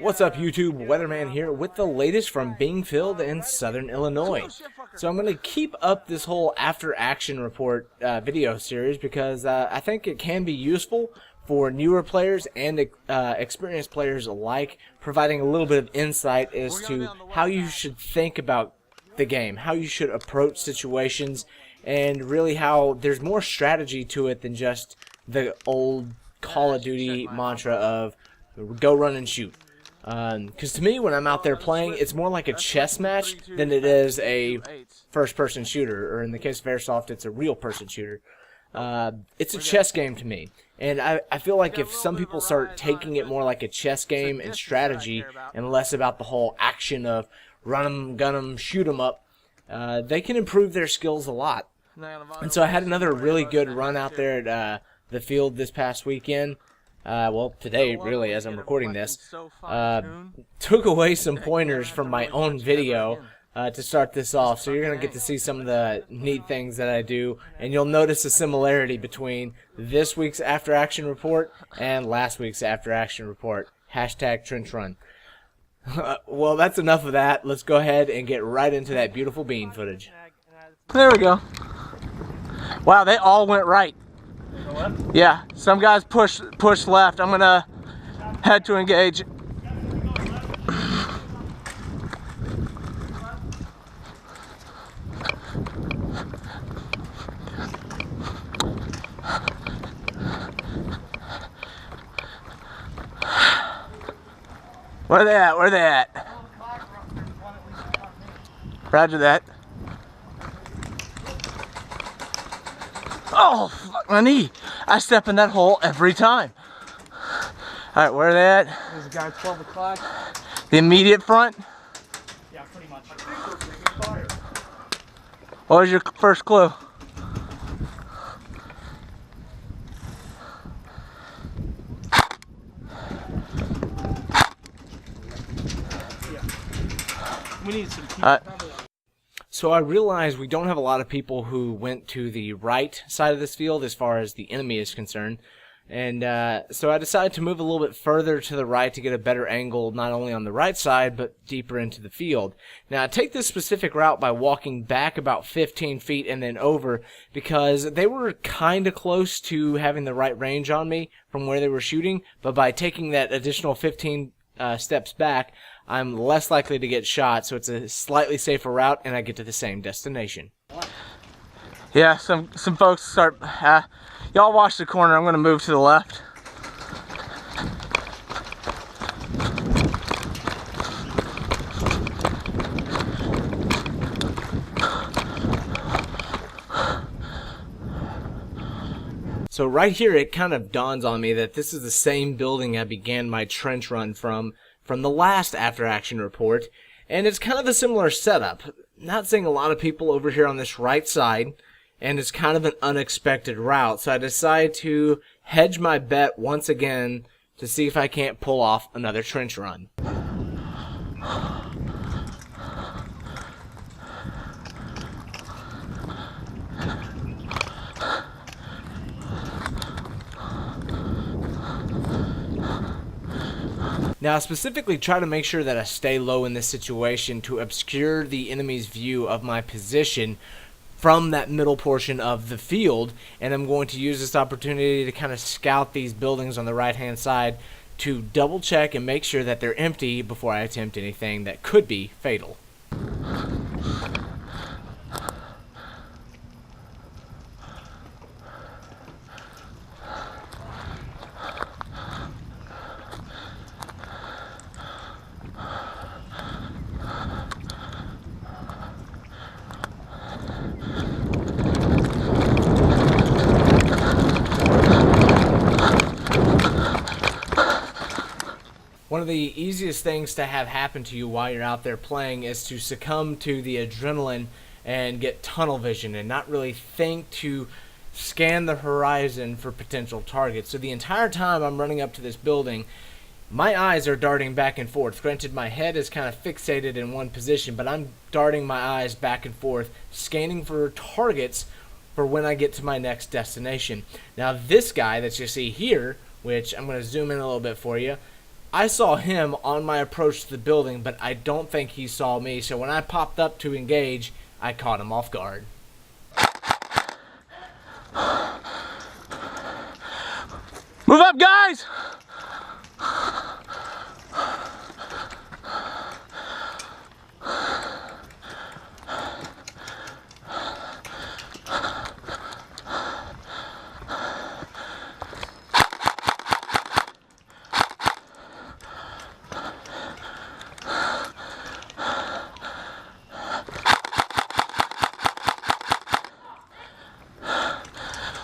What's up, YouTube? Weatherman here with the latest from Bingfield in Southern Illinois. So I'm going to keep up this whole after action report video series because I think it can be useful for newer players and experienced players alike, providing a little bit of insight as to how you should think about the game, how you should approach situations, and really how there's more strategy to it than just the old Call of Duty mantra of go run and shoot. Because to me, when I'm out there playing, it's more like a chess match than it is a first-person shooter, or in the case of Airsoft, it's a real-person shooter. It's a chess game to me, and I feel like if some people start taking it more like a chess game and strategy, and less about the whole action of run 'em, gun 'em, shoot 'em up, they can improve their skills a lot. And so I had another really good run out there at the field this past weekend. Well, today, really, as I'm recording this, took away some pointers from my own video to start this off, so you're going to get to see some of the neat things that I do, and you'll notice a similarity between this week's After Action Report and last week's After Action Report. Hashtag Trench Run. Well, that's enough of that. Let's go ahead and get right into that beautiful bean footage. There we go. Wow, they all went right. Yeah, some guys push left. I'm gonna head to engage. Where they at? Where they at? Roger that. Oh, fuck my knee. I step in that hole every time. Alright, where are they at? There's a guy at 12 o'clock. The immediate front? Yeah, pretty much. What was your first clue? We need some people. So I realize we don't have a lot of people who went to the right side of this field as far as the enemy is concerned. And so I decided to move a little bit further to the right to get a better angle, not only on the right side, but deeper into the field. Now, I take this specific route by walking back about 15 feet and then over, because they were kind of close to having the right range on me from where they were shooting, but by taking that additional 15 steps back, I'm less likely to get shot, so it's a slightly safer route, and I get to the same destination. Yeah, some folks start... y'all watch the corner. I'm going to move to the left. So right here, it kind of dawns on me that this is the same building I began my trench run from the last After Action Report, and it's kind of a similar setup. Not seeing a lot of people over here on this right side, and it's kind of an unexpected route, so I decide to hedge my bet once again to see if I can't pull off another trench run. Now, I specifically try to make sure that I stay low in this situation to obscure the enemy's view of my position from that middle portion of the field, and I'm going to use this opportunity to kind of scout these buildings on the right-hand side to double check and make sure that they're empty before I attempt anything that could be fatal. One of the easiest things to have happen to you while you're out there playing is to succumb to the adrenaline and get tunnel vision and not really think to scan the horizon for potential targets. So the entire time I'm running up to this building, my eyes are darting back and forth. Granted, my head is kind of fixated in one position, but I'm darting my eyes back and forth, scanning for targets for when I get to my next destination. Now, this guy that you see here, which I'm going to zoom in a little bit for you, I saw him on my approach to the building, but I don't think he saw me. So when I popped up to engage, I caught him off guard. Move up, guys!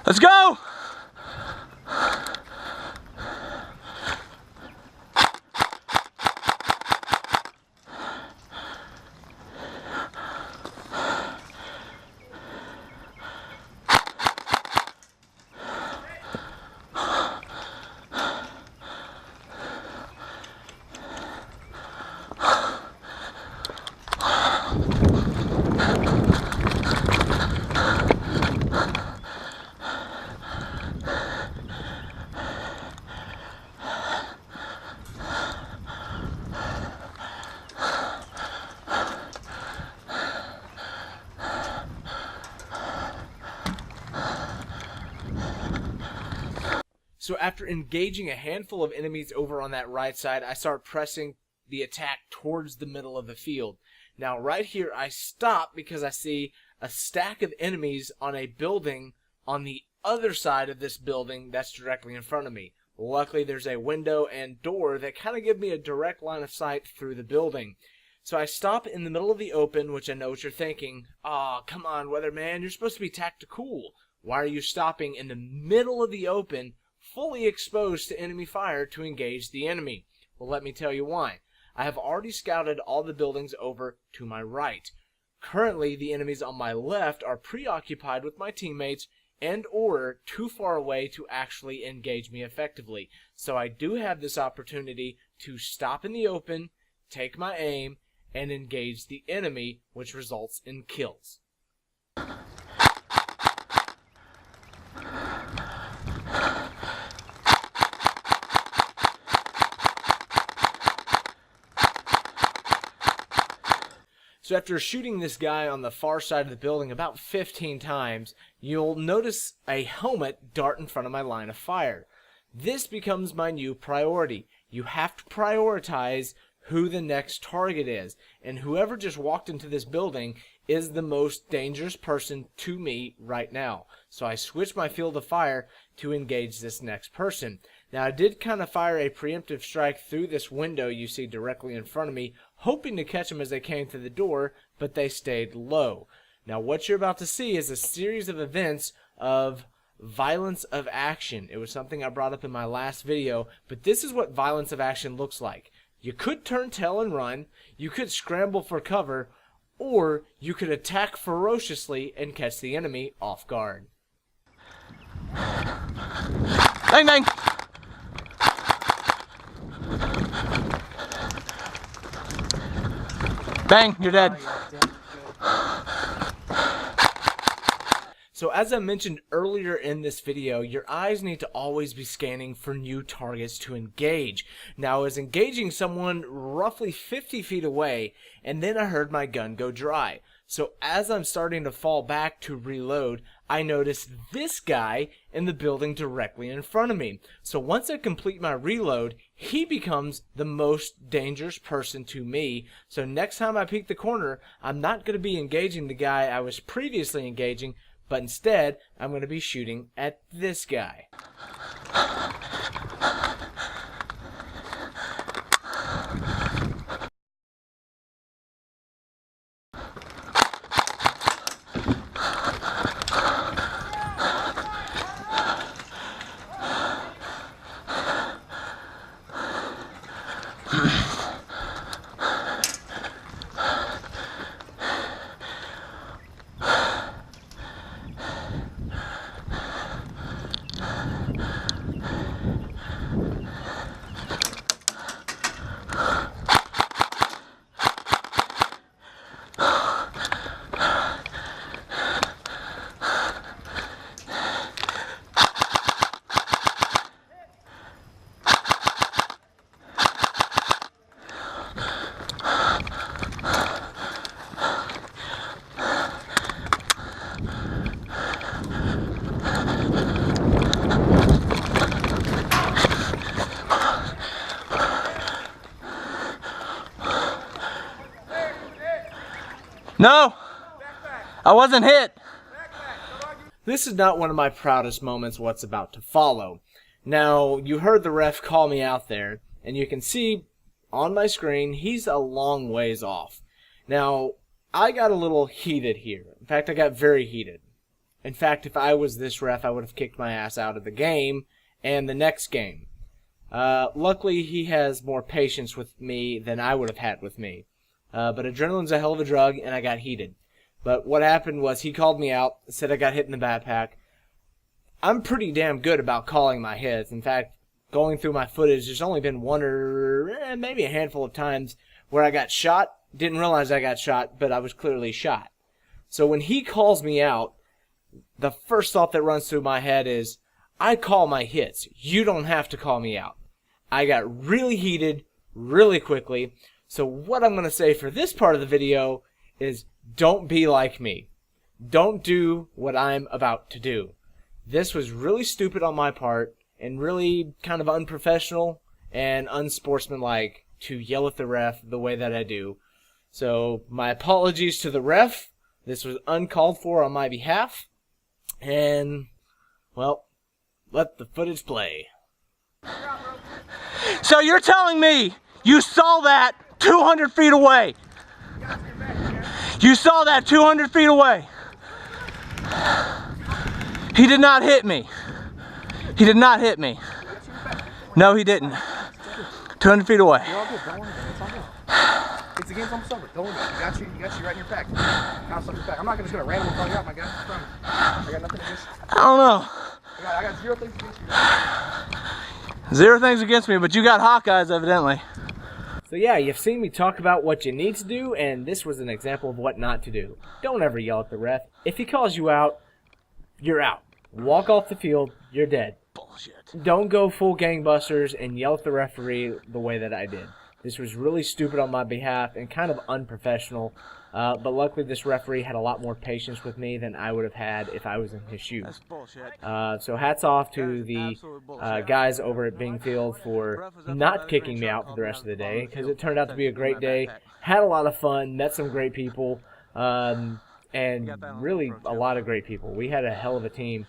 Let's go! So after engaging a handful of enemies over on that right side, I start pressing the attack towards the middle of the field. Now right here I stop because I see a stack of enemies on a building on the other side of this building that's directly in front of me. Luckily there's a window and door that kind of give me a direct line of sight through the building. So I stop in the middle of the open, which I know what you're thinking. Aw, come on, Weatherman, you're supposed to be tactical. Why are you stopping in the middle of the open, fully exposed to enemy fire to engage the enemy? Well, let me tell you why. I have already scouted all the buildings over to my right. Currently, the enemies on my left are preoccupied with my teammates and or too far away to actually engage me effectively. So I do have this opportunity to stop in the open, take my aim, and engage the enemy, which results in kills. So after shooting this guy on the far side of the building about 15 times, you'll notice a helmet dart in front of my line of fire. This becomes my new priority. You have to prioritize who the next target is, and whoever just walked into this building is the most dangerous person to me right now. So I switched my field of fire to engage this next person. Now I did kind of fire a preemptive strike through this window you see directly in front of me, hoping to catch them as they came through the door, but they stayed low. Now what you're about to see is a series of events of violence of action. It was something I brought up in my last video, but this is what violence of action looks like. You could turn tail and run, you could scramble for cover, or you could attack ferociously and catch the enemy off guard. Bang, bang! Bang, you're dead. So as I mentioned earlier in this video, your eyes need to always be scanning for new targets to engage. Now I was engaging someone roughly 50 feet away, and then I heard my gun go dry. So as I'm starting to fall back to reload, I noticed this guy in the building directly in front of me. So once I complete my reload, he becomes the most dangerous person to me. So next time I peek the corner, I'm not going to be engaging the guy I was previously engaging, but instead, I'm going to be shooting at this guy. No, I wasn't hit. This is not one of my proudest moments what's about to follow. Now, you heard the ref call me out there, and you can see on my screen, he's a long ways off. Now, I got a little heated here. In fact, I got very heated. In fact, if I was this ref, I would have kicked my ass out of the game and the next game. Luckily, he has more patience with me than I would have had with me. But adrenaline's a hell of a drug, and I got heated. But what happened was he called me out, said I got hit in the backpack. I'm pretty damn good about calling my hits. In fact, going through my footage, there's only been one or maybe a handful of times where I got shot. Didn't realize I got shot, but I was clearly shot. So when he calls me out, the first thought that runs through my head is, I call my hits. You don't have to call me out. I got really heated really quickly. So what I'm going to say for this part of the video is, don't be like me. Don't do what I'm about to do. This was really stupid on my part and really kind of unprofessional and unsportsmanlike to yell at the ref the way that I do. So my apologies to the ref. This was uncalled for on my behalf. And, well, let the footage play. So you're telling me you saw that 200 feet away? You saw that 200 feet away? He did not hit me. He did not hit me. No, he didn't. 200 feet away. You're all good. Don't worry about it. It's all good. It's the game's almost over. Don't worry about it. You got you right in your pack. Constant your pack. I'm not just gonna randomly call you out, my guy. I promise. I got nothing against you. I don't know. I got zero things against you. Zero things against me, but you got Hawkeyes evidently. So yeah, you've seen me talk about what you need to do, and this was an example of what not to do. Don't ever yell at the ref. If he calls you out, you're out. Walk off the field, you're dead. Bullshit. Don't go full gangbusters and yell at the referee the way that I did. This was really stupid on my behalf and kind of unprofessional. But luckily this referee had a lot more patience with me than I would have had if I was in his shoes. That's bullshit. So hats off to the guys over at Bingfield for not kicking me out for the rest of the day, because it turned out to be a great day. Had a lot of fun, met some great people, and really a lot of great people. We had a hell of a team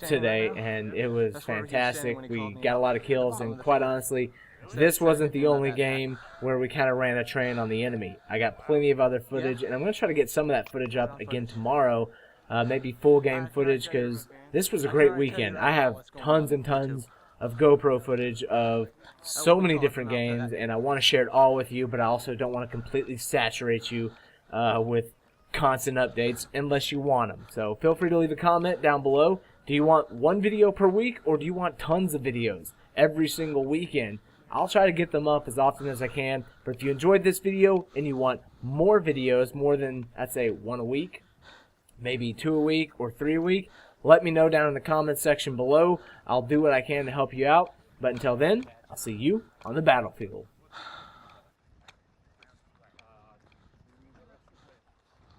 today, and it was fantastic. We got a lot of kills, and quite honestly, this wasn't the only game where we kind of ran a train on the enemy. I got plenty of other footage, and I'm going to try to get some of that footage up again tomorrow, maybe full game footage, because this was a great weekend. I have tons and tons of GoPro footage of so many different games, and I want to share it all with you, but I also don't want to completely saturate you with constant updates unless you want them. So feel free to leave a comment down below. Do you want one video per week, or do you want tons of videos every single weekend? I'll try to get them up as often as I can. But if you enjoyed this video and you want more videos, more than, I'd say, 1 a week, maybe 2 a week or 3 a week, let me know down in the comments section below. I'll do what I can to help you out. But until then, I'll see you on the battlefield.